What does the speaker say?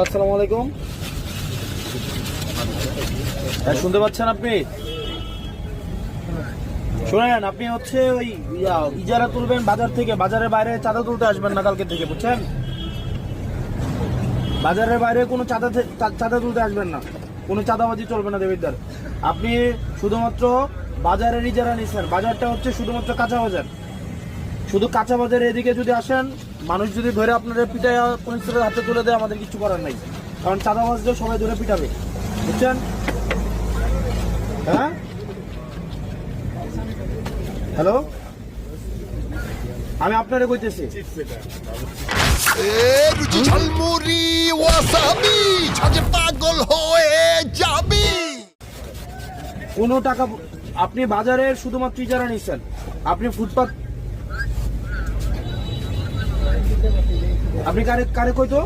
আসসালামু আলাইকুম। শুনতে পাচ্ছেন আপনি? শোনেন, আপনি হচ্ছে ওই ইজারা তুলবেন বাজার থেকে, বাজারের বাইরে চাঁদা তুলতে আসবেন না কালকে থেকে, বুঝছেন? বাজারের বাইরে কোনো চাঁদা তুলতে আসবেন না, কোনো চাঁদাবাজি চলবে না দেবিদ্দার। আপনি শুধুমাত্র বাজারের ইজারা নিচ্ছেন, বাজারটা হচ্ছে শুধুমাত্র কাঁচা বাজার। শুধু কাঁচা বাজারে এদিকে যদি আসেন, মানুষ যদি ধরে আপনাদের পিটায় পুলিশের হাতে তুলে দেয়, আমাদের কিছু করার নাই, কারণ চাঁদাবাজদের সবাই ধরে পিটাবে, বুঝছেন? হ্যাঁ, হ্যালো, আমি আপনারে কইতেছি। রুচি ঝালমুড়ি ওয়াসাবি ঝাঁঝে পাগল হয়ে যাবি। কোনো টাকা আপনি বাজারের শুধুমাত্র ইজারা নিচ্ছেন, আপনি ফুটপাত, আপনি কারে কারে কইতো